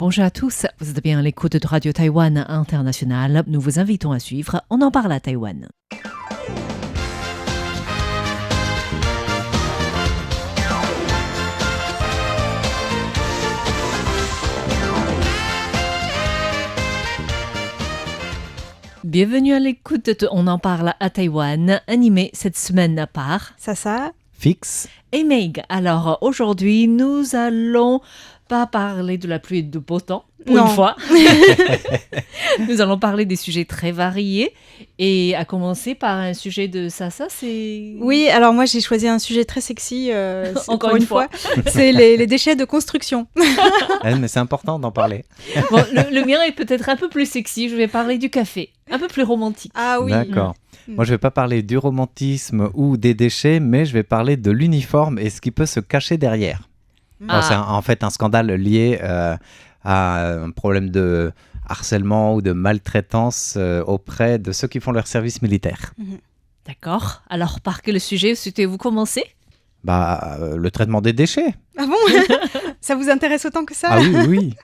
Bonjour à tous, vous êtes bien à l'écoute de Radio Taïwan International. Nous vous invitons à suivre On en parle à Taïwan. Bienvenue à l'écoute de On en parle à Taïwan, animé cette semaine par Sasa, Fix et Meg. Alors aujourd'hui, nous allons pas parler de la pluie et du beau temps, pour une fois. Nous allons parler des sujets très variés. Et à commencer par un sujet de Sasa, c'est... Oui, alors moi j'ai choisi un sujet très sexy, Encore une fois. C'est les déchets de construction. Mais c'est important d'en parler. Bon, le mien est peut-être un peu plus sexy, je vais parler du café, un peu plus romantique. Ah oui. D'accord. Moi, je vais pas parler du romantisme ou des déchets, mais je vais parler de l'uniforme et ce qui peut se cacher derrière. Alors, c'est en fait un scandale lié à un problème de harcèlement ou de maltraitance auprès de ceux qui font leur service militaire. D'accord. Alors, par quel sujet souhaitez-vous commencer ? Le traitement des déchets. Ah bon? Ça vous intéresse autant que ça? Ah oui.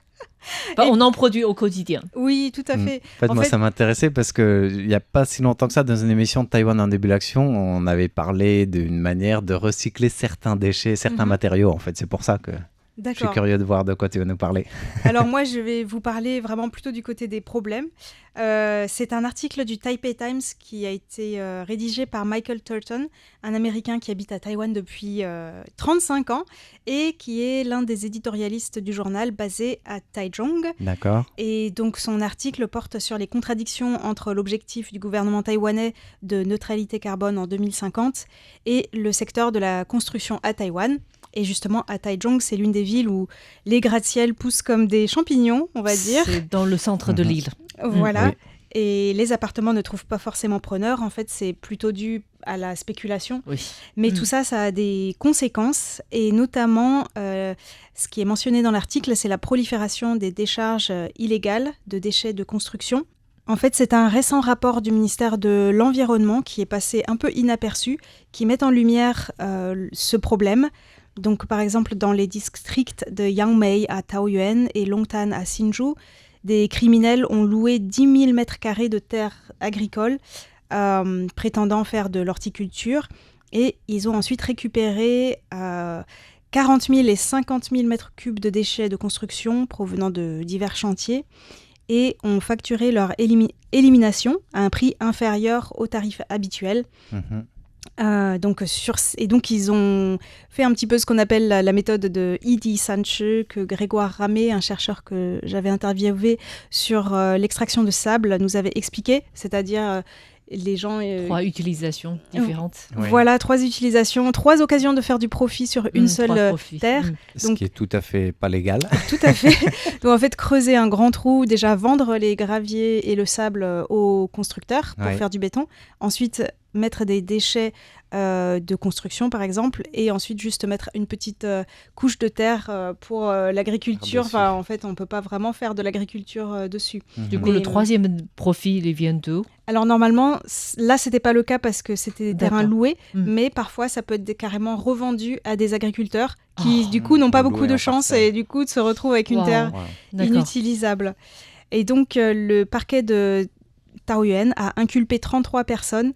On en produit au quotidien. Oui, tout à fait. En fait, ça m'intéressait parce qu'il n'y a pas si longtemps que ça, dans une émission de Taïwan en début d'action, on avait parlé d'une manière de recycler certains déchets, certains matériaux. En fait, c'est pour ça que je suis curieux de voir de quoi tu vas nous parler. Alors moi, je vais vous parler vraiment plutôt du côté des problèmes. C'est un article du Taipei Times qui a été rédigé par Michael Turton, un Américain qui habite à Taïwan depuis 35 ans et qui est l'un des éditorialistes du journal basé à Taichung. D'accord. Et donc son article porte sur les contradictions entre l'objectif du gouvernement taïwanais de neutralité carbone en 2050 et le secteur de la construction à Taïwan. Et justement, à Taichung, c'est l'une des villes où les gratte-ciel poussent comme des champignons, on va dire. C'est dans le centre de l'île. Voilà. Oui. Et les appartements ne trouvent pas forcément preneur. En fait, c'est plutôt dû à la spéculation. Oui. Mais tout ça, ça a des conséquences. Et notamment, ce qui est mentionné dans l'article, c'est la prolifération des décharges illégales de déchets de construction. En fait, c'est un récent rapport du ministère de l'Environnement qui est passé un peu inaperçu, qui met en lumière ce problème. Donc, par exemple, dans les districts de Yangmei à Taoyuan et Longtan à Hsinchu, des criminels ont loué 10 000 mètres carrés de terres agricoles prétendant faire de l'horticulture. Et ils ont ensuite récupéré 40 000 et 50 000 mètres cubes de déchets de construction provenant de divers chantiers et ont facturé leur élimination à un prix inférieur au tarif habituel. Donc ils ont fait un petit peu ce qu'on appelle la méthode de Yi Sanche que Grégoire Ramé, un chercheur que j'avais interviewé sur l'extraction de sable, nous avait expliqué, c'est-à-dire les gens... 3 utilisations différentes. Voilà, 3 utilisations, 3 occasions de faire du profit sur une seule terre. Ce qui est tout à fait pas légal. Tout à fait. Donc en fait, creuser un grand trou, déjà vendre les graviers et le sable aux constructeurs pour faire du béton. Ensuite, mettre des déchets de construction, par exemple, et ensuite juste mettre une petite couche de terre pour l'agriculture. Enfin, en fait, on ne peut pas vraiment faire de l'agriculture dessus. Du coup, le troisième profit, il vient d'où ? Alors normalement, là, ce n'était pas le cas parce que c'était des terrains loués, mais parfois, ça peut être carrément revendu à des agriculteurs qui, du coup, n'ont pas beaucoup de chance et du coup, se retrouvent avec une terre inutilisable. Et donc, le parquet de Taoyuan a inculpé 33 personnes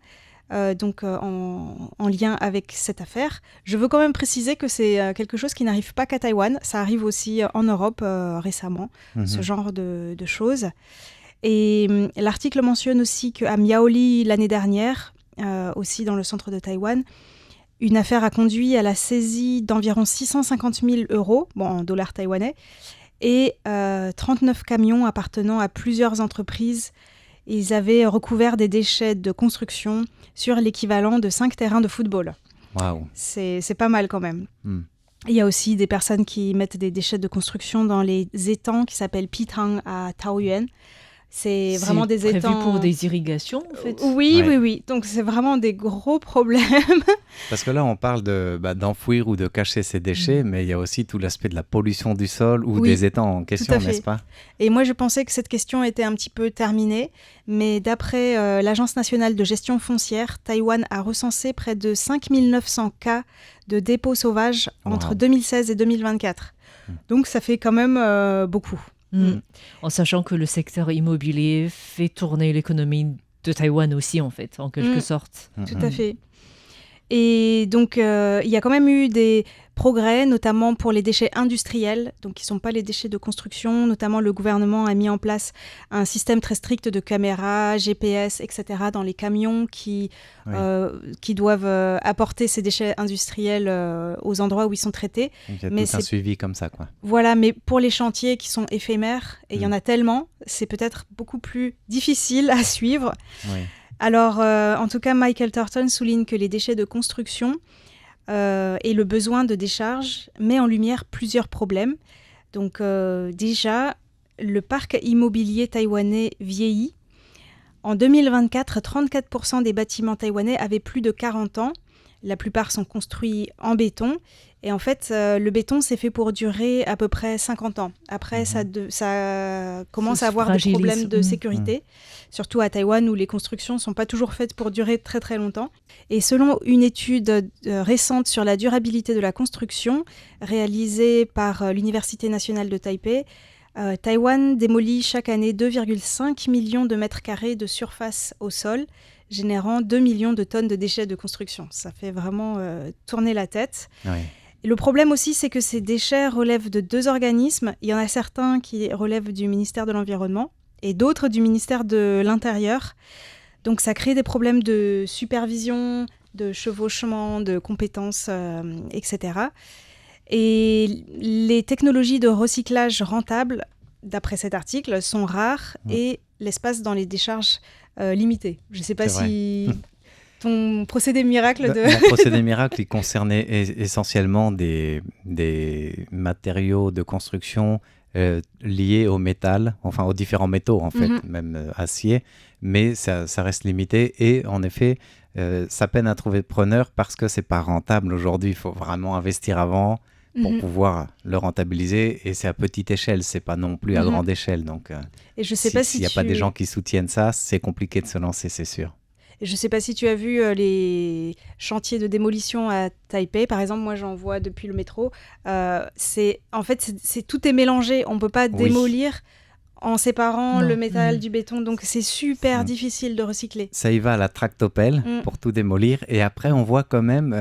en lien avec cette affaire. Je veux quand même préciser que c'est quelque chose qui n'arrive pas qu'à Taïwan. Ça arrive aussi en Europe récemment, ce genre de choses. Et l'article mentionne aussi qu'à Miaoli, l'année dernière, aussi dans le centre de Taïwan, une affaire a conduit à la saisie d'environ 650 000 euros, en dollars taïwanais, et 39 camions appartenant à plusieurs entreprises. Ils avaient recouvert des déchets de construction sur l'équivalent de 5 terrains de football. Waouh. C'est pas mal quand même. Il y a aussi des personnes qui mettent des déchets de construction dans les étangs qui s'appellent Pitang à Taoyuan. C'est vraiment des étangs... C'est prévu pour des irrigations, en fait. Oui. Donc, c'est vraiment des gros problèmes. Parce que là, on parle d'enfouir ou de cacher ces déchets, mais il y a aussi tout l'aspect de la pollution du sol ou des étangs en question, n'est-ce pas ? Et moi, je pensais que cette question était un petit peu terminée, mais d'après l'Agence nationale de gestion foncière, Taïwan a recensé près de 5 900 cas de dépôts sauvages entre 2016 et 2024. Donc, ça fait quand même beaucoup. En sachant que le secteur immobilier fait tourner l'économie de Taïwan aussi, en fait, en quelque sorte. Tout à fait. Et donc, il y a quand même eu des progrès, notamment pour les déchets industriels, donc qui ne sont pas les déchets de construction. Notamment, le gouvernement a mis en place un système très strict de caméras, GPS, etc. dans les camions qui doivent apporter ces déchets industriels aux endroits où ils sont traités. Donc, il y a tout un suivi comme ça, quoi. Voilà, mais pour les chantiers qui sont éphémères, et il y en a tellement, c'est peut-être beaucoup plus difficile à suivre. Oui. Alors, en tout cas, Michael Thornton souligne que les déchets de construction et le besoin de décharge met en lumière plusieurs problèmes. Donc, déjà, le parc immobilier taïwanais vieillit. En 2024, 34% des bâtiments taïwanais avaient plus de 40 ans. La plupart sont construits en béton. Et en fait, le béton, c'est fait pour durer à peu près 50 ans. Après, ça commence à avoir des problèmes de sécurité, surtout à Taïwan, où les constructions ne sont pas toujours faites pour durer très très longtemps. Et selon une étude récente sur la durabilité de la construction, réalisée par l'Université nationale de Taipei, Taïwan démolit chaque année 2,5 millions de mètres carrés de surface au sol, générant 2 millions de tonnes de déchets de construction. Ça fait vraiment tourner la tête. Oui. Et le problème aussi, c'est que ces déchets relèvent de deux organismes. Il y en a certains qui relèvent du ministère de l'Environnement et d'autres du ministère de l'Intérieur. Donc ça crée des problèmes de supervision, de chevauchement, de compétences, etc. Et les technologies de recyclage rentables, d'après cet article, sont rares et l'espace dans les décharges limité. Je ne sais pas si ton procédé miracle Mon procédé miracle, il concernait essentiellement des matériaux de construction liés au métal, enfin aux différents métaux en fait, même acier, mais ça reste limité et en effet, ça peine à trouver preneur parce que c'est pas rentable aujourd'hui. Il faut vraiment investir avant pour pouvoir le rentabiliser et c'est à petite échelle, c'est pas non plus à grande échelle. Donc, et je sais pas s'il n'y a pas des gens qui soutiennent ça, c'est compliqué de se lancer, c'est sûr. Et je ne sais pas si tu as vu les chantiers de démolition à Taipei. Par exemple, moi, j'en vois depuis le métro. Tout est mélangé. On ne peut pas démolir en séparant le métal du béton. Donc, c'est super difficile de recycler. Ça y va à la tractopelle pour tout démolir. Et après, on voit quand même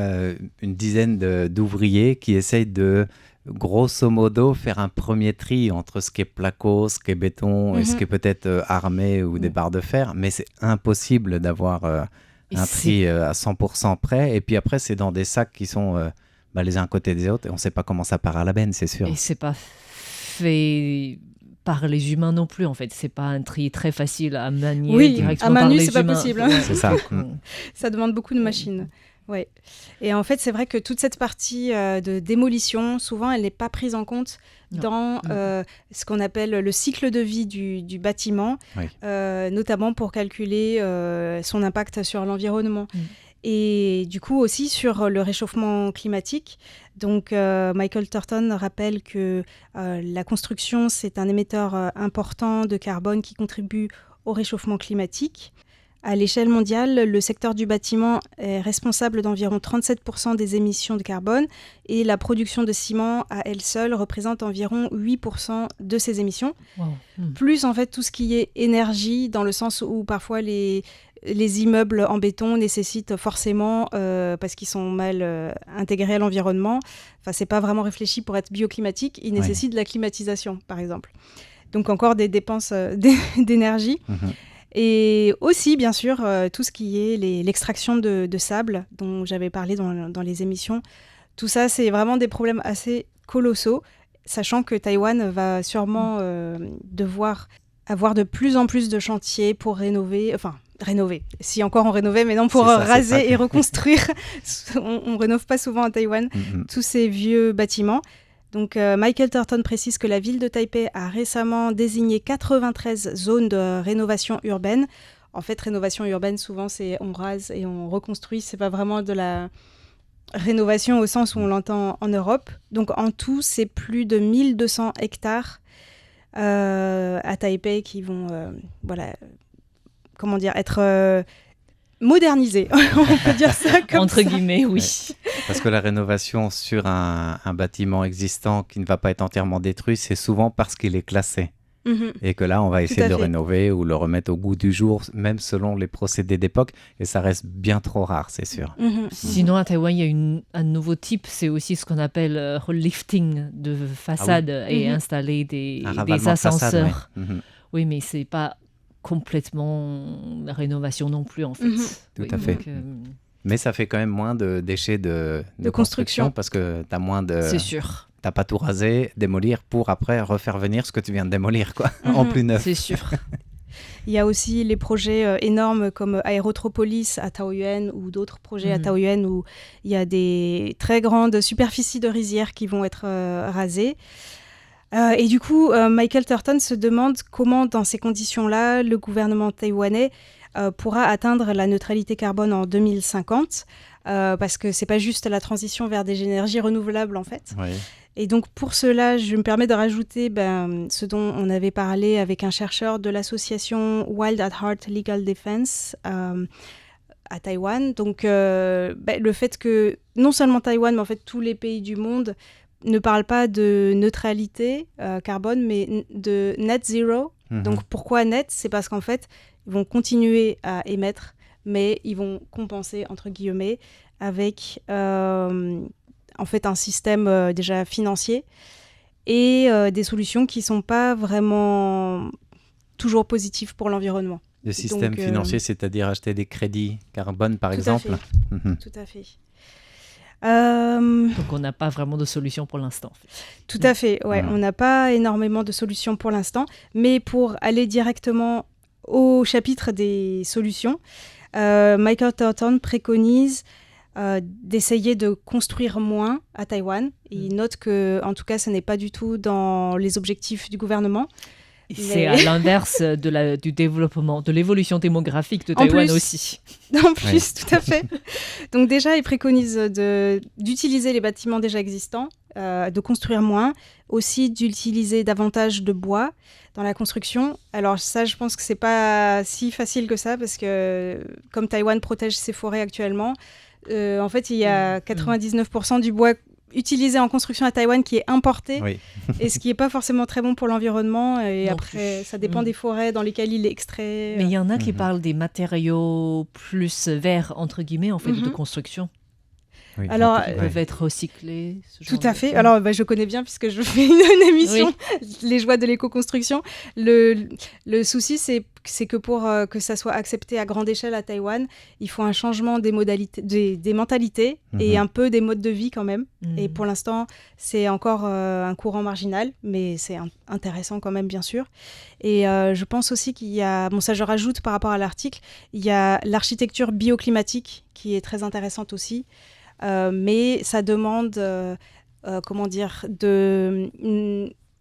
une dizaine d'ouvriers qui essayent de, grosso modo, faire un premier tri entre ce qui est placo, ce qui est béton et ce qui est peut-être armé ou des barres de fer. Mais c'est impossible d'avoir un tri à 100% près. Et puis après, c'est dans des sacs qui sont les uns à côté des autres. Et on ne sait pas comment ça part à la benne, c'est sûr. Et c'est pas fait par les humains non plus, en fait. C'est pas un tri très facile à manier directement par les humains. À main nue, c'est pas possible. C'est ça. Ça demande beaucoup de machines. Ouais. Et en fait, c'est vrai que toute cette partie de démolition, souvent, elle n'est pas prise en compte dans ce qu'on appelle le cycle de vie du bâtiment, notamment pour calculer son impact sur l'environnement. Et du coup aussi sur le réchauffement climatique. Donc Michael Thornton rappelle que la construction, c'est un émetteur important de carbone qui contribue au réchauffement climatique. À l'échelle mondiale, le secteur du bâtiment est responsable d'environ 37% des émissions de carbone et la production de ciment à elle seule représente environ 8% de ces émissions. Wow. Plus en fait tout ce qui est énergie, dans le sens où parfois les immeubles en béton nécessitent forcément, parce qu'ils sont mal intégrés à l'environnement, enfin c'est pas vraiment réfléchi pour être bioclimatique, ils nécessitent de la climatisation par exemple. Donc encore des dépenses d'énergie. Et aussi, bien sûr, tout ce qui est l'extraction de sable, dont j'avais parlé dans les émissions. Tout ça, c'est vraiment des problèmes assez colossaux, sachant que Taïwan va sûrement devoir avoir de plus en plus de chantiers pour rénover, si encore on rénovait, mais non, pour raser et reconstruire. On ne rénove pas souvent à Taïwan tous ces vieux bâtiments. Donc, Michael Thornton précise que la ville de Taipei a récemment désigné 93 zones de rénovation urbaine. En fait, rénovation urbaine, souvent, c'est on rase et on reconstruit. Ce n'est pas vraiment de la rénovation au sens où on l'entend en Europe. Donc, en tout, c'est plus de 1200 hectares à Taipei qui vont être modernisés. On peut dire ça comme entre guillemets, oui. Parce que la rénovation sur un bâtiment existant qui ne va pas être entièrement détruit, c'est souvent parce qu'il est classé. Et que là, on va essayer de le fait. rénover ou le remettre au goût du jour, même selon les procédés d'époque. Et ça reste bien trop rare, c'est sûr. Sinon, à Taïwan, il y a un nouveau type, c'est aussi ce qu'on appelle relifting de façade et installer des ravalement de façade, ascenseurs. oui. Oui, mais c'est pas complètement la rénovation non plus, en fait. Tout à fait. Donc, Mais ça fait quand même moins de déchets de construction parce que tu as moins de... c'est sûr. T'as pas tout rasé, démolir pour après refaire venir ce que tu viens de démolir, quoi, en plus neuf. C'est sûr. Il y a aussi les projets énormes comme Aérotropolis à Taoyuan ou d'autres projets à Taoyuan où il y a des très grandes superficies de rizières qui vont être rasées. Et du coup, Michael Turton se demande comment, dans ces conditions-là, le gouvernement taïwanais pourra atteindre la neutralité carbone en 2050, parce que c'est pas juste la transition vers des énergies renouvelables, en fait. Oui. Et donc, pour cela, je me permets de rajouter ce dont on avait parlé avec un chercheur de l'association Wild at Heart Legal Defense à Taïwan. Donc, le fait que non seulement Taïwan, mais en fait tous les pays du monde ne parlent pas de neutralité carbone, mais de net zero. Donc, pourquoi net ? C'est parce qu'en fait, ils vont continuer à émettre, mais ils vont compenser, entre guillemets, avec en fait un système déjà financier et des solutions qui ne sont pas vraiment toujours positives pour l'environnement. Le système financier, c'est-à-dire acheter des crédits carbone, par exemple. Tout à fait. Donc on n'a pas vraiment de solution pour l'instant. Tout à fait, ouais. On n'a pas énormément de solutions pour l'instant, mais pour aller directement au chapitre des solutions, Michael Turton préconise d'essayer de construire moins à Taïwan. Il note que, en tout cas, ce n'est pas du tout dans les objectifs du gouvernement. C'est à l'inverse du développement, de l'évolution démographique de Taïwan aussi. En plus, tout à fait. Donc déjà, il préconise d'utiliser les bâtiments déjà existants, de construire moins, aussi d'utiliser davantage de bois dans la construction. Alors ça, je pense que c'est pas si facile que ça, parce que comme Taïwan protège ses forêts actuellement, en fait, il y a 99% du bois utilisé en construction à Taïwan qui est importé, et ce qui n'est pas forcément très bon pour l'environnement. Et non après, plus. Ça dépend des forêts dans lesquelles il est extrait. Mais il y en a qui parlent des matériaux plus verts, entre guillemets, en fait, de construction. Oui, alors, ils peuvent être recyclés. Tout à fait. Alors, je connais bien puisque je fais une émission, les joies de l'éco-construction. Le souci, c'est que pour que ça soit accepté à grande échelle à Taïwan, il faut un changement des modalités, des mentalités et un peu des modes de vie quand même. Et pour l'instant, c'est encore un courant marginal, mais c'est intéressant quand même, bien sûr. Et je pense aussi qu'il y a, ça je rajoute par rapport à l'article, il y a l'architecture bioclimatique qui est très intéressante aussi. Mais ça demande,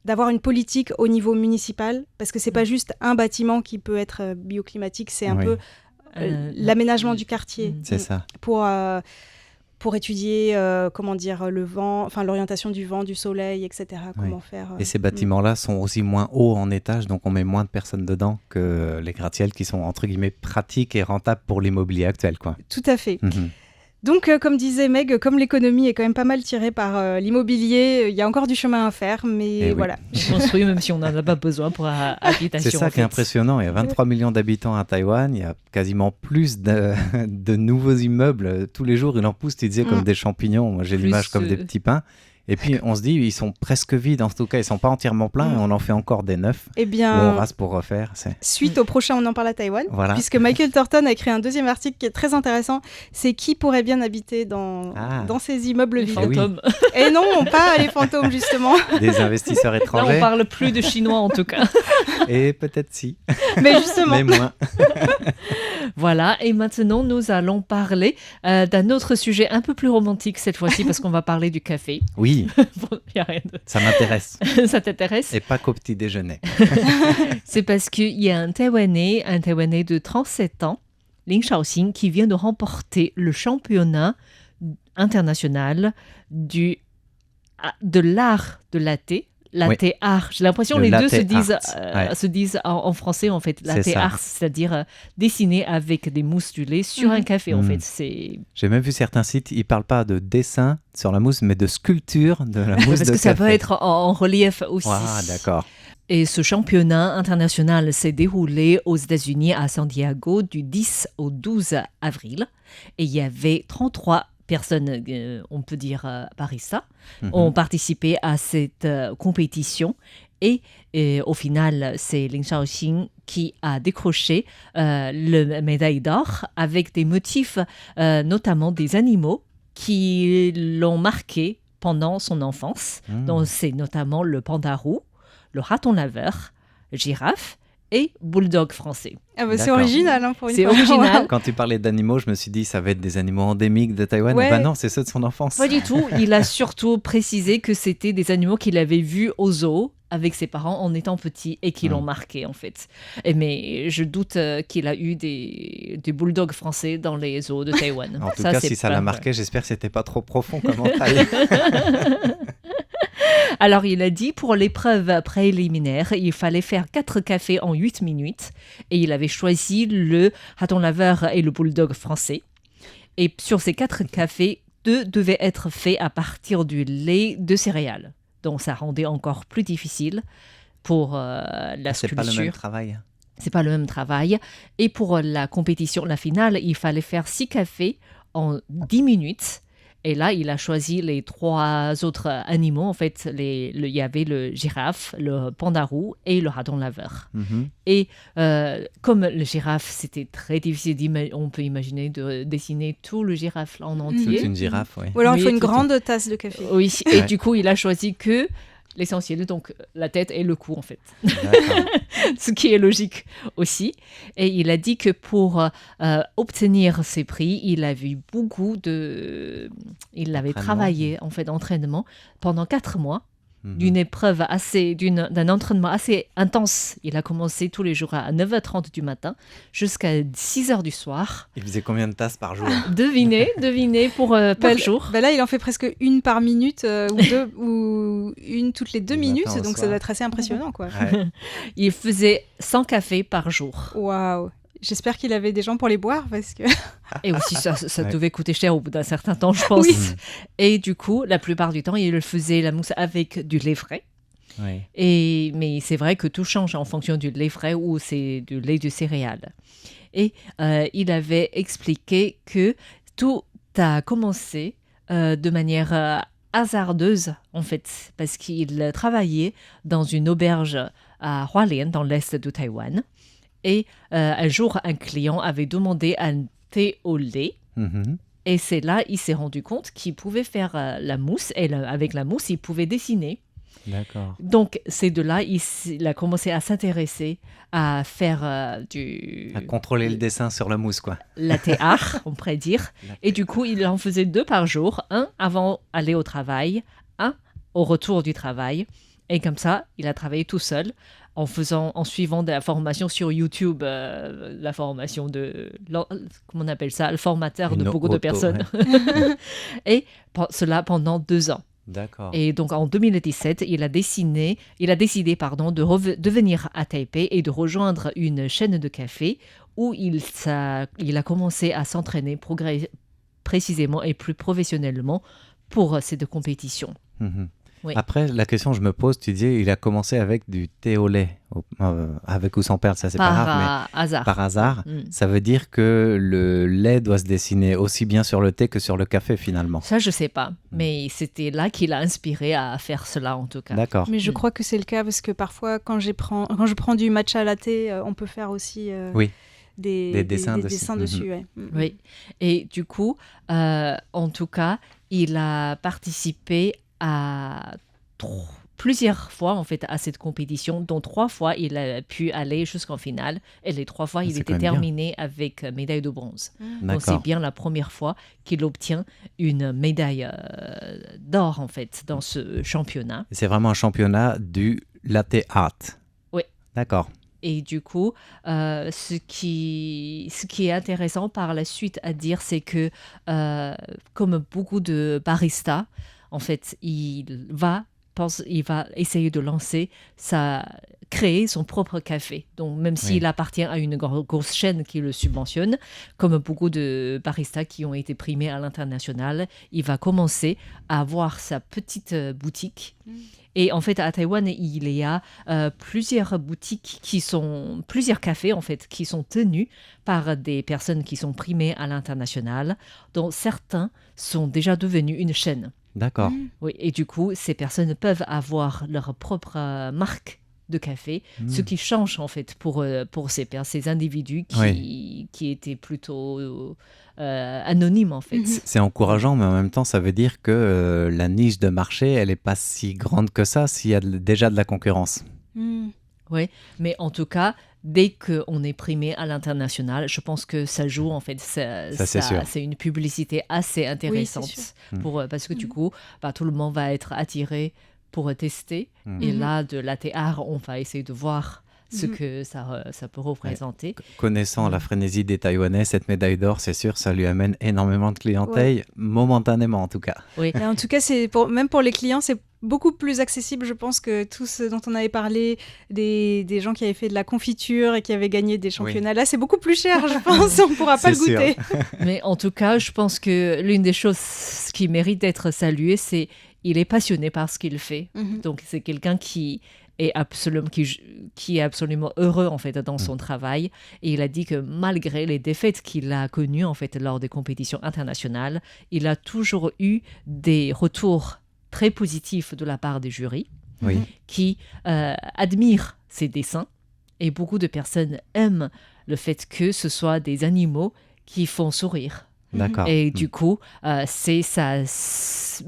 d'avoir une politique au niveau municipal, parce que c'est pas juste un bâtiment qui peut être bioclimatique, c'est un peu l'aménagement du quartier. C'est ça. Pour étudier, le vent, enfin l'orientation du vent, du soleil, etc. Comment faire. Et ces bâtiments-là sont aussi moins hauts en étage, donc on met moins de personnes dedans que les gratte-ciels qui sont entre guillemets pratiques et rentables pour l'immobilier actuel, quoi. Tout à fait. Donc, comme disait Meg, comme l'économie est quand même pas mal tirée par l'immobilier, il y a encore du chemin à faire, mais voilà. On construit même si on n'en a pas besoin pour habitation. C'est ça qui est impressionnant. Il y a 23 millions d'habitants à Taïwan, il y a quasiment plus de nouveaux immeubles. Tous les jours, il en pousse, tu disais, comme des champignons. Moi, j'ai l'image comme des petits pains. Et puis, on se dit, ils sont presque vides, en tout cas, ils ne sont pas entièrement pleins, et on en fait encore des neufs, où on rase pour refaire. Suite au prochain On en parle à Taïwan, puisque Michael Turton a écrit un deuxième article qui est très intéressant, c'est qui pourrait bien habiter dans ces immeubles vides. Fantômes. Et non, pas les fantômes, justement. Des investisseurs étrangers. Là, on parle plus de Chinois, en tout cas. Et peut-être si. Mais justement. Mais moins. Voilà, et maintenant, nous allons parler d'un autre sujet un peu plus romantique cette fois-ci, parce qu'on va parler du café. Oui. Y a rien de... Ça m'intéresse. Ça t'intéresse? Et pas qu'au petit déjeuner. C'est parce qu'il y a un Taïwanais de 37 ans, Lin Shaoxing, qui vient de remporter le championnat international de l'art de latte. Latte art. J'ai l'impression que les deux se disent en français, en fait. Latte art, c'est-à-dire dessiner avec des mousses du lait sur un café, en fait. J'ai même vu certains sites, ils ne parlent pas de dessin sur la mousse, mais de sculpture de la mousse de café. Parce que ça peut être en relief aussi. Ah, d'accord. Et ce championnat international s'est déroulé aux États-Unis à San Diego du 10 au 12 avril. Et il y avait 33 personnes, on peut dire baristas, ont participé à cette compétition. Et au final, c'est Lin Shaoxing qui a décroché la médaille d'or avec des motifs, notamment des animaux qui l'ont marqué pendant son enfance. Donc, c'est notamment le panda roux, le raton laveur, girafe et bulldog français. Ah bah c'est D'accord. original pour une C'est fois. original. Quand tu parlais d'animaux, je me suis dit ça va être des animaux endémiques de Taïwan. Ouais. Bah non, c'est ceux de son enfance. Pas du tout. Il a surtout précisé que c'était des animaux qu'il avait vus au zoo avec ses parents en étant petit et qui l'ont marqué en fait. Mais je doute qu'il a eu des bulldogs français dans les zoos de Taïwan. En tout cas, c'est si ça pas l'a vrai. marqué, j'espère que c'était pas trop profond comme entraille. Alors, il a dit pour l'épreuve préliminaire, il fallait faire 4 cafés en 8 minutes. Et il avait choisi le raton laveur et le bulldog français. Et sur ces 4 cafés, 2 devaient être faits à partir du lait de céréales. Donc, ça rendait encore plus difficile pour la C'est sculpture. pas le même travail. C'est pas le même travail. Et pour la compétition, la finale, il fallait faire 6 cafés en 10 minutes. Et là, il a choisi les 3 autres animaux. En fait, il y avait le girafe, le panda roux et le raton laveur. Et comme le girafe, c'était très difficile, on peut imaginer de dessiner tout le girafe en Toute entier. une girafe, oui. Ou alors il Oui, faut une tout- grande tasse de café. Oui, et Ouais. du coup, il a choisi que l'essentiel, donc la tête et le cou, en fait. D'accord. Ce qui est logique aussi. Et il a dit que pour obtenir ces prix, il avait beaucoup de... Il avait Entraînement. travaillé, en fait, d'entraînement pendant 4 mois. Mhm. D'un entraînement assez intense. Il a commencé tous les jours à 9h30 du matin jusqu'à 6h du soir. Il faisait combien de tasses par jour? Devinez par jour. Bah là, il en fait presque une par minute ou deux ou une toutes les 2 Du minutes, matin au donc ça soir. doit être assez impressionnant, quoi. Ouais. Il faisait 100 cafés par jour. Waouh. J'espère qu'il avait des gens pour les boire parce que Et aussi, ça Ouais. devait coûter cher au bout d'un certain temps, je pense. Oui. Et du coup, la plupart du temps, il faisait la mousse avec du lait frais. Ouais. Mais c'est vrai que tout change en fonction du lait frais ou c'est du lait de céréales. Et il avait expliqué que tout a commencé de manière hasardeuse, en fait, parce qu'il travaillait dans une auberge à Hualien, dans l'est de Taïwan. Et un jour, un client avait demandé un thé au lait. Mhm. Et c'est là, il s'est rendu compte qu'il pouvait faire la mousse. Et avec la mousse, il pouvait dessiner. D'accord. Donc, c'est de là, il a commencé à s'intéresser à faire À contrôler le dessin sur la mousse, quoi. latte art, on pourrait dire. Et du coup, il en faisait 2 par jour. Un avant d'aller au travail, un au retour du travail. Et comme ça, il a travaillé tout seul en suivant de la formation sur YouTube, la formation comment on appelle ça, le formateur de Une beaucoup de auto, personnes. Et cela pendant 2 ans. D'accord. Et donc en 2017, il a décidé de venir à Taipei et de rejoindre une chaîne de café où il a commencé à s'entraîner précisément et plus professionnellement pour cette compétition. Mhm. Oui. Après, la question que je me pose, tu disais, il a commencé avec du thé au lait, avec ou sans perles, ça c'est pas Par grave, hasard. mais par hasard, Mm. ça veut dire que le lait doit se dessiner aussi bien sur le thé que sur le café finalement. Ça, je sais pas, mais c'était là qu'il a inspiré à faire cela en tout cas. D'accord. mais je crois que c'est le cas parce que parfois quand je prends du matcha latte, on peut faire aussi Oui. des dessins dessus. dessins dessus. Ouais. Oui, et du coup, en tout cas, il a participé à plusieurs fois en fait à cette compétition, dont 3 fois il a pu aller jusqu'en finale, et les 3 fois il C'est était quand même bien. terminé avec médaille de bronze. Donc c'est D'accord. bien la première fois qu'il obtient une médaille d'or en fait dans ce championnat. C'est vraiment un championnat du latte art. Oui. D'accord. Et du coup, ce qui est intéressant par la suite à dire, c'est que comme beaucoup de baristas, en fait, il va il va essayer de créer son propre café. Donc, même s'il appartient à une grosse chaîne qui le subventionne, comme beaucoup de baristas qui ont été primés à l'international, il va commencer à avoir sa petite boutique. Et en fait, à Taïwan, il y a plusieurs boutiques plusieurs cafés en fait, qui sont tenus par des personnes qui sont primées à l'international, dont certains sont déjà devenus une chaîne. D'accord. Oui, et du coup, ces personnes peuvent avoir leur propre marque de café, ce qui change en fait pour ces individus qui étaient plutôt anonymes en fait. C'est encourageant, mais en même temps, ça veut dire que la niche de marché, elle n'est pas si grande que ça s'il y a déjà de la concurrence. Oui, mais en tout cas, dès qu'on est primé à l'international, je pense que ça joue en fait. Ça c'est sûr. C'est une publicité assez intéressante parce que du coup, tout le monde va être attiré pour tester. Et là, de latte art, on va essayer de voir ce que ça peut représenter. Connaissant la frénésie des Taïwanais, cette médaille d'or, c'est sûr, ça lui amène énormément de clientèle, momentanément en tout cas. Oui. En tout cas, même pour les clients, c'est beaucoup plus accessible, je pense, que tout ce dont on avait parlé, des gens qui avaient fait de la confiture et qui avaient gagné des championnats. Là, c'est beaucoup plus cher, je pense, on ne pourra pas le goûter. Mais en tout cas, je pense que l'une des choses qui mérite d'être saluée, c'est qu'il est passionné par ce qu'il fait. Donc, c'est quelqu'un qui est absolument heureux en fait dans son travail, et il a dit que malgré les défaites qu'il a connues en fait lors des compétitions internationales, il a toujours eu des retours très positifs de la part des jurys qui admirent ses dessins, et beaucoup de personnes aiment le fait que ce soit des animaux qui font sourire. D'accord. Et du coup, c'est sa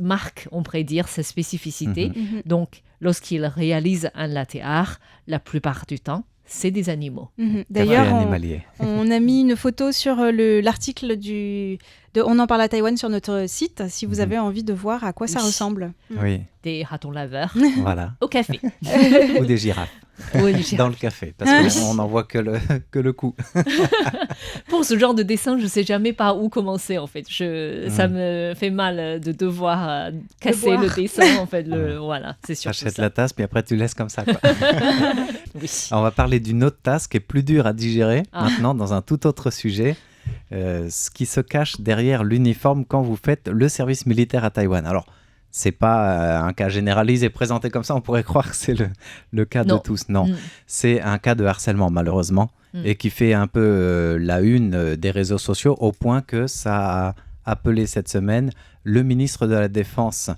marque, on pourrait dire, sa spécificité. Donc, lorsqu'il réalise un latte art, la plupart du temps, c'est des animaux. D'ailleurs, on a mis une photo sur l'article de On en parle à Taïwan sur notre site, si vous avez envie de voir à quoi ça ressemble. Des ratons laveurs voilà. au café. Ou des girafes. Dans le café, parce qu'on n'en voit que le coup. Pour ce genre de dessin, je ne sais jamais par où commencer, en fait. Ça me fait mal de devoir casser le dessin, en fait. Voilà, c'est sûr. Tu achètes la tasse, puis après tu laisses comme ça, quoi. Alors, on va parler d'une autre tasse qui est plus dure à digérer, maintenant, dans un tout autre sujet. Ce qui se cache derrière l'uniforme quand vous faites le service militaire à Taïwan. Alors, c'est pas un cas généralisé présenté comme ça, on pourrait croire que c'est le cas de tous. Non, c'est un cas de harcèlement malheureusement, et qui fait un peu la une des réseaux sociaux, au point que ça a appelé cette semaine le ministre de la Défense,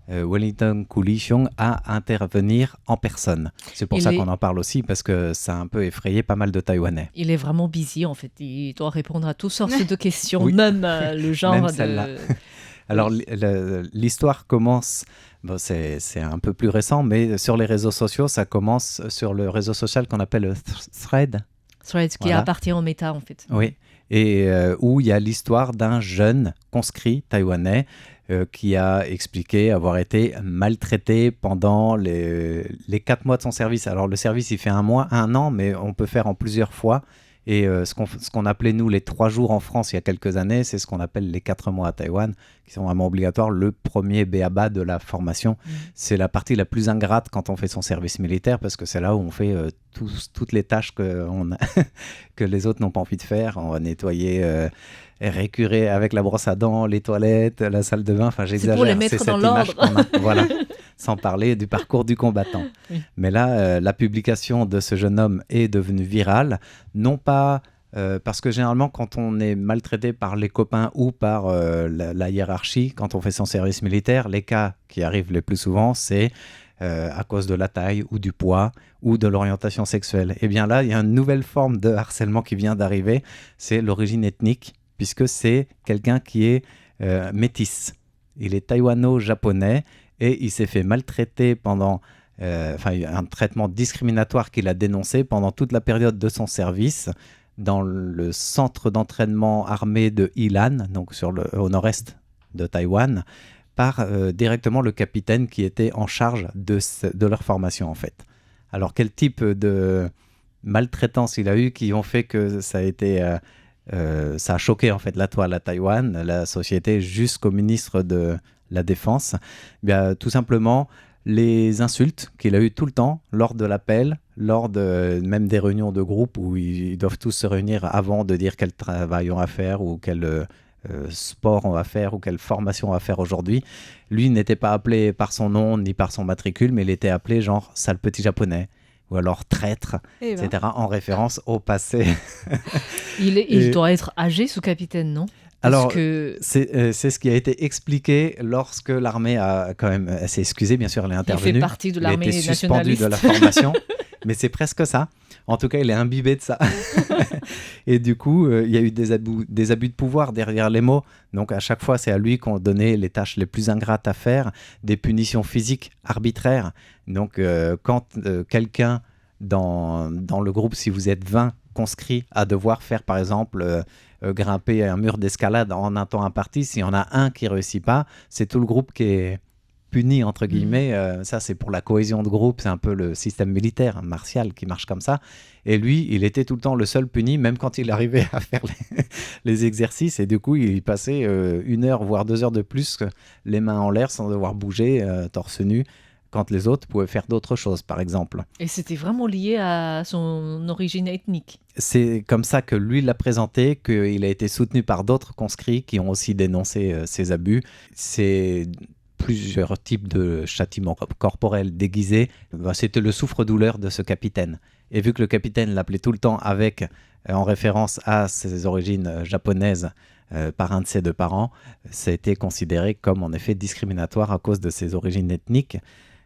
Wellington Koo-li-shiong, à intervenir en personne. C'est pour ça qu'on en parle aussi, parce que ça a un peu effrayé pas mal de Taïwanais. Il est vraiment busy en fait, il doit répondre à toutes sortes de questions, même le genre même celle-là. Alors, l'histoire commence, c'est un peu plus récent, mais sur les réseaux sociaux, ça commence sur le réseau social qu'on appelle Thread. Thread, qui appartient au Meta, en fait. Oui, et où il y a l'histoire d'un jeune conscrit taïwanais qui a expliqué avoir été maltraité pendant les 4 mois de son service. Alors, le service, il fait 1 an, mais on peut faire en plusieurs fois. Et ce qu'on appelait, nous, les 3 jours en France il y a quelques années, c'est ce qu'on appelle les 4 mois à Taïwan, qui sont vraiment obligatoires. Le premier b.a.-ba de la formation, c'est la partie la plus ingrate quand on fait son service militaire, parce que c'est là où on fait toutes les tâches que les autres n'ont pas envie de faire. On va nettoyer, récurer avec la brosse à dents, les toilettes, la salle de bain. Enfin, j'exagère. C'est pour les mettre dans l'ordre. Voilà. Sans parler du parcours du combattant. Mais là, la publication de ce jeune homme est devenue virale, non pas parce que généralement, quand on est maltraité par les copains ou par la hiérarchie, quand on fait son service militaire, les cas qui arrivent les plus souvent, c'est à cause de la taille ou du poids ou de l'orientation sexuelle. Et bien là, il y a une nouvelle forme de harcèlement qui vient d'arriver, c'est l'origine ethnique, puisque c'est quelqu'un qui est métis. Il est taïwano-japonais, et il s'est fait maltraiter pendant un traitement discriminatoire qu'il a dénoncé pendant toute la période de son service dans le centre d'entraînement armé de Ilan, donc au nord-est de Taïwan, par directement le capitaine qui était en charge de leur formation en fait. Alors quel type de maltraitance il a eu qui ont fait que ça a été... ça a choqué en fait la toile à Taïwan, la société, jusqu'au ministre de la Défense. Bien, tout simplement, les insultes qu'il a eues tout le temps lors de l'appel, lors de même des réunions de groupe où ils doivent tous se réunir avant de dire quel travail on va faire ou quel sport on va faire ou quelle formation on va faire aujourd'hui. Lui n'était pas appelé par son nom ni par son matricule, mais il était appelé genre sale petit japonais ou alors traître, etc. en référence au passé. Il doit être âgé, ce capitaine, non? Alors, c'est ce qui a été expliqué lorsque l'armée s'est excusée, bien sûr, elle est intervenue. Il fait partie de l'armée nationaliste. Il a été suspendu de la formation, mais c'est presque ça. En tout cas, il est imbibé de ça. Et du coup, il y a eu des abus de pouvoir derrière les mots. Donc, à chaque fois, c'est à lui qu'on donnait les tâches les plus ingrates à faire, des punitions physiques arbitraires. Donc, quand quelqu'un dans le groupe, si vous êtes 20 conscrits à devoir faire, par exemple, grimper un mur d'escalade en un temps imparti, s'il y en a un qui ne réussit pas, c'est tout le groupe qui est puni, entre guillemets. Ça, c'est pour la cohésion de groupe, c'est un peu le système militaire, martial, qui marche comme ça. Et lui, il était tout le temps le seul puni, même quand il arrivait à faire les exercices. Et du coup, il passait 1 heure, voire 2 heures de plus, les mains en l'air, sans devoir bouger, torse nu, quand les autres pouvaient faire d'autres choses, par exemple. Et c'était vraiment lié à son origine ethnique. C'est comme ça que lui l'a présenté, qu'il a été soutenu par d'autres conscrits qui ont aussi dénoncé ces abus. C'est plusieurs types de châtiments corporels déguisés. C'était le souffre-douleur de ce capitaine. Et vu que le capitaine l'appelait tout le temps en référence à ses origines japonaises, par un de ses 2 parents, ça a été considéré comme en effet discriminatoire à cause de ses origines ethniques.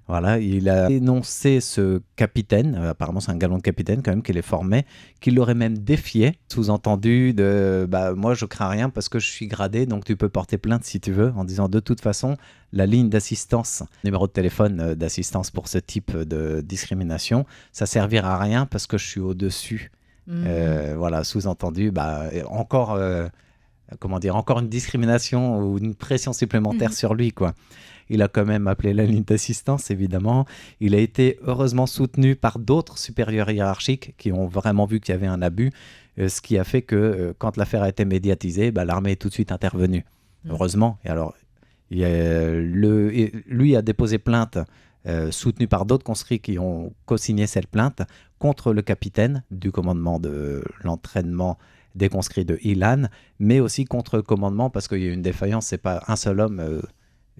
Voilà, il a dénoncé ce capitaine, apparemment c'est un galon de capitaine quand même qui les formait, qui l'aurait même défié, sous-entendu de moi je crains rien parce que je suis gradé, donc tu peux porter plainte si tu veux, en disant de toute façon la ligne d'assistance, numéro de téléphone d'assistance pour ce type de discrimination, ça servira à rien parce que je suis au-dessus. Voilà, sous-entendu, encore une discrimination ou une pression supplémentaire sur lui, quoi. Il a quand même appelé la ligne d'assistance, évidemment. Il a été heureusement soutenu par d'autres supérieurs hiérarchiques qui ont vraiment vu qu'il y avait un abus, ce qui a fait que quand l'affaire a été médiatisée, l'armée est tout de suite intervenue. Heureusement. Et alors, lui a déposé plainte, soutenu par d'autres conscrits qui ont co-signé cette plainte contre le capitaine du commandement de l'entraînement des conscrits de Ilan, mais aussi contre le commandement parce qu'il y a une défaillance, c'est pas un seul homme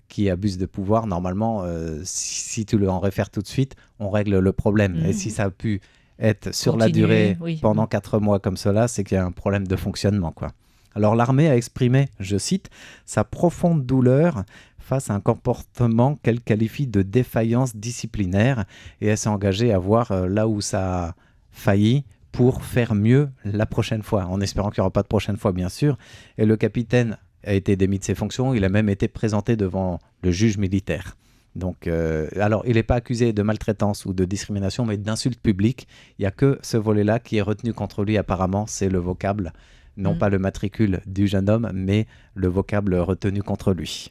qui abuse de pouvoir. Normalement, si tu le en réfères tout de suite, on règle le problème. Et si ça a pu être sur la durée, pendant 4 mois comme cela, c'est qu'il y a un problème de fonctionnement, quoi. Alors l'armée a exprimé, je cite, sa profonde douleur face à un comportement qu'elle qualifie de défaillance disciplinaire et elle s'est engagée à voir là où ça a failli pour faire mieux la prochaine fois, en espérant qu'il n'y aura pas de prochaine fois, bien sûr. Et le capitaine a été démis de ses fonctions, il a même été présenté devant le juge militaire. Donc, alors, il n'est pas accusé de maltraitance ou de discrimination, mais d'insulte publique. Il n'y a que ce volet-là qui est retenu contre lui, apparemment, c'est le vocable. Non pas le matricule du jeune homme, mais le vocable retenu contre lui.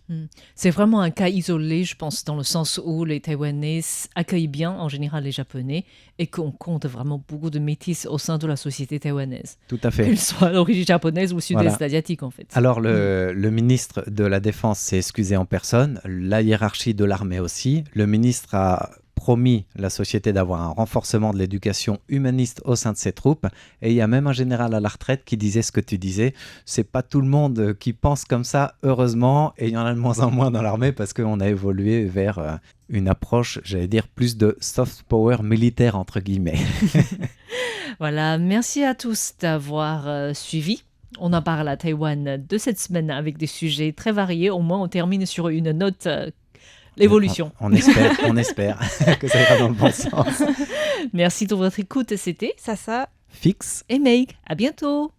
C'est vraiment un cas isolé, je pense, dans le sens où les Taïwanais accueillent bien, en général, les Japonais, et qu'on compte vraiment beaucoup de métis au sein de la société taïwanaise. Tout à fait. Qu'ils soient d'origine japonaise ou sud-est asiatique, en fait. Alors, le ministre de la Défense s'est excusé en personne, la hiérarchie de l'armée aussi. Le ministre a promis la société d'avoir un renforcement de l'éducation humaniste au sein de ses troupes. Et il y a même un général à la retraite qui disait ce que tu disais. C'est pas tout le monde qui pense comme ça, heureusement, et il y en a de moins en moins dans l'armée parce qu'on a évolué vers une approche, j'allais dire, plus de soft power militaire, entre guillemets. Voilà, merci à tous d'avoir suivi. On en parle à Taïwan de cette semaine avec des sujets très variés. Au moins, on termine sur une note l'évolution. On espère que ça ira dans le bon sens. Merci de votre écoute. C'était Sasa, Fix et Meg. À bientôt.